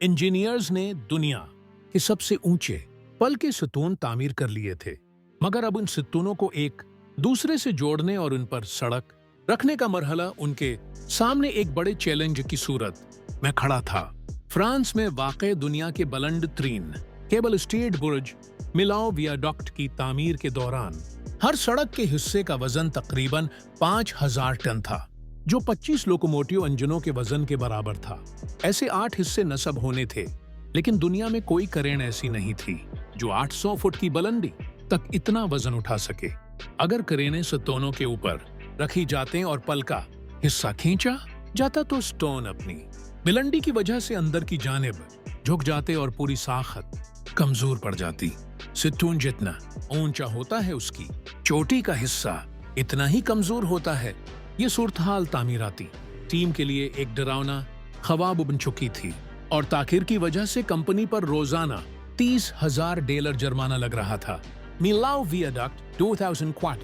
Engineers ने दुनिया के सबसे ऊंचे पल के सितून तामीर कर लिए थे, मगर अब उन सितूनों को एक दूसरे से जोड़ने और उन पर सड़क रखने का मरहला उनके सामने एक बड़े चैलेंज की सूरत में खड़ा था। फ्रांस में वाक़े दुनिया के बुलंद तरीन केबल स्टेट बुर्ज मिलाओ वियाडक्ट की तामीर के दौरान हर सड़क के हिस्से का वजन तकरीबन 5000 टन था, जो 25 लोकोमोटिव इंजनों के वजन के बराबर था। ऐसे 8 हिस्से नस्ब होने थे, लेकिन दुनिया में कोई क्रेन ऐसी नहीं थी जो 800 फुट की बुलंदी तक इतना वजन उठा सके। अगर क्रेनें सितूनों के ऊपर रखी जाते और पल का हिस्सा खींचा जाता तो स्टोन अपनी बुलंदी की वजह से अंदर की जानिब झुक जाते और पूरी साखत कमजोर पड़ जाती। सितून जितना ऊंचा होता है, उसकी चोटी का हिस्सा इतना ही कमजोर होता है। ये सूरत-हाल तामीराती टीम के लिए एक डरावना ख्वाब बन चुकी थी और ताखिर की वजह से कंपनी पर रोजाना $30,000 जुर्माना लग रहा था। मिलाओ वियाडक्ट 2000 क्वाट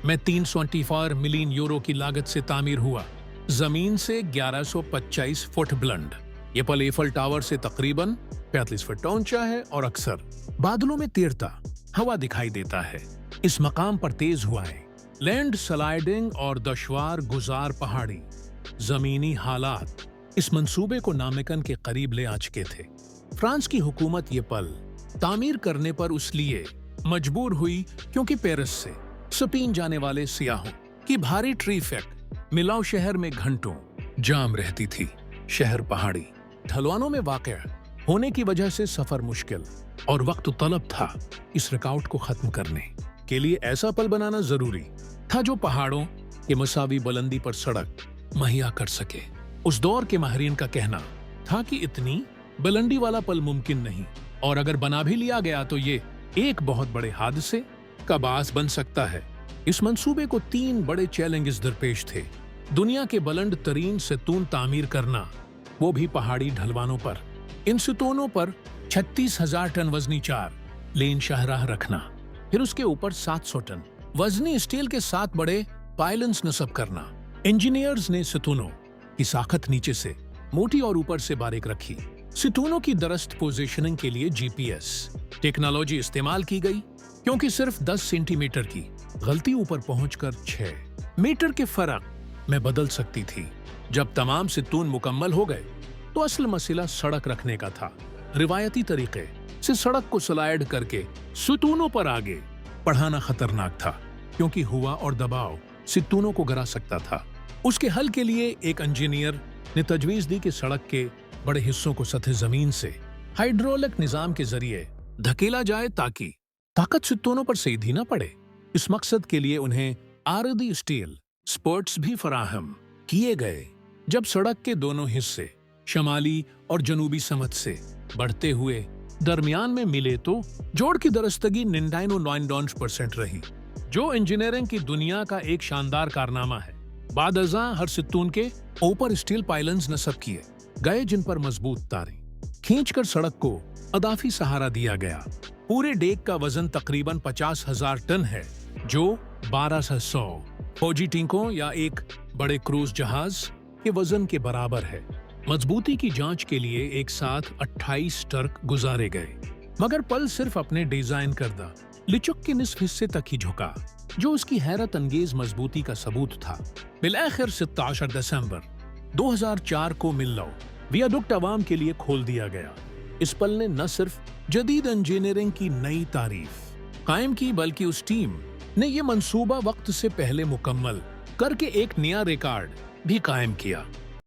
में 324 मिलियन यूरो की लागत से तामीर हुआ। जमीन से 1125 फुट बुलंद ये पल एफल टावर से तकरीबन 35 फुट ऊंचा है और अक्सर बादलों में तैरता हवा दिखाई देता है। इस मकाम पर तेज हुआएं, लैंड स्लाइडिंग और दुश्वार गुजार पहाड़ी जमीनी हालात इस मंसूबे को नामुमकिन के करीब ले आ चुके थे। फ्रांस की हुकूमत ये पल तामीर करने पर उसलिए मजबूर हुई क्योंकि पेरिस से स्पेन जाने वाले सियाहों की भारी ट्रैफिक मिलाओ शहर में घंटों जाम रहती थी। शहर पहाड़ी ढलवानों में वाक़ होने की वजह से सफर मुश्किल और वक्त तलब था। इस रुकावट को खत्म करने के लिए ऐसा पल बनाना जरूरी था जो पहाड़ों के मसावी बुलंदी पर सड़क मुहैया कर सके। उस दौर के माहिरीन का कहना था कि इतनी बुलंदी वाला पल मुमकिन नहीं, और अगर बना भी लिया गया तो ये एक बहुत बड़े हादसे का बास बन सकता है। इस मंसूबे को 3 बड़े चैलेंजेस दरपेश थे। दुनिया के बुलंद तरीन सितून तामीर करना, वो भी पहाड़ी ढलवानों पर। इन सितूनों पर 36,000 टन वजनी 4 लेन शाहराह रखना, फिर उसके ऊपर 700 टन वजनी स्टील के 7 बड़े पाइलन्स नस्ब करना। इंजीनियर्स ने सितूनों की साखत नीचे से मोटी और ऊपर से बारीक रखी। सितूनों की दरस्त पोजीशनिंग के लिए जीपीएस टेक्नोलॉजी इस्तेमाल की गई, क्योंकि सिर्फ 10 सेंटीमीटर की गलती ऊपर पहुंचकर 6 मीटर के फर्क में बदल सकती थी। जब तमाम सितून मुकम्मल हो गए तो असल मसला सड़क रखने का था। रिवायती तरीके से सड़क को स्लाइड करके सितूनों पर आगे बढ़ाना खतरनाक था, क्योंकि हवा और दबाव सितूनों को गिरा सकता था। उसके हल के लिए एक इंजीनियर ने तजवीज दी कि सड़क के बड़े हिस्सों को सतह जमीन से हाइड्रोलिक निजाम के जरिए धकेला जाए ताकि ताकत सितूनों पर सीधी न पड़े। इस मकसद के लिए उन्हें आरदी स्टील स्पर्ट्स भी फराहम किए गए। जब सड़क के दोनों हिस्से शमाली और जनूबी समत से बढ़ते हुए दरमियान में मिले तो जोड़ की दरस्तगी 99.9% रही, जो इंजीनियरिंग की दुनिया का एक शानदार कारनामा है। बाद अज़ां हर सितून के ऊपर स्टील पाइलन्स नस्ब किए गए, जिन पर मजबूत तारें खींचकर सड़क को अदाफी सहारा दिया गया। पूरे डेक का वजन तकरीबन 50,000 टन है, जो 1200 फौजी टैंकों या एक बड़े क्रूज जहाज के वजन के बराबर है। मजबूती की जांच के लिए एक साथ 28 ट्रक गुजारे गए, मगर पल सिर्फ अपने डिजाइन करदा लिचुक के निस्फ हिस्से तक ही झुका, जो उसकी हैरत अंगेज मजबूती का सबूत था। बिलाखिर 17 दिसंबर 2004 को मिलाओ वियाडक्ट आवाम के लिए खोल दिया गया। इस पल ने न सिर्फ जदीद इंजीनियरिंग की नई तारीफ कायम की, बल्कि उस टीम ने यह मंसूबा वक्त से पहले मुकम्मल करके एक नया रिकॉर्ड भी कायम किया।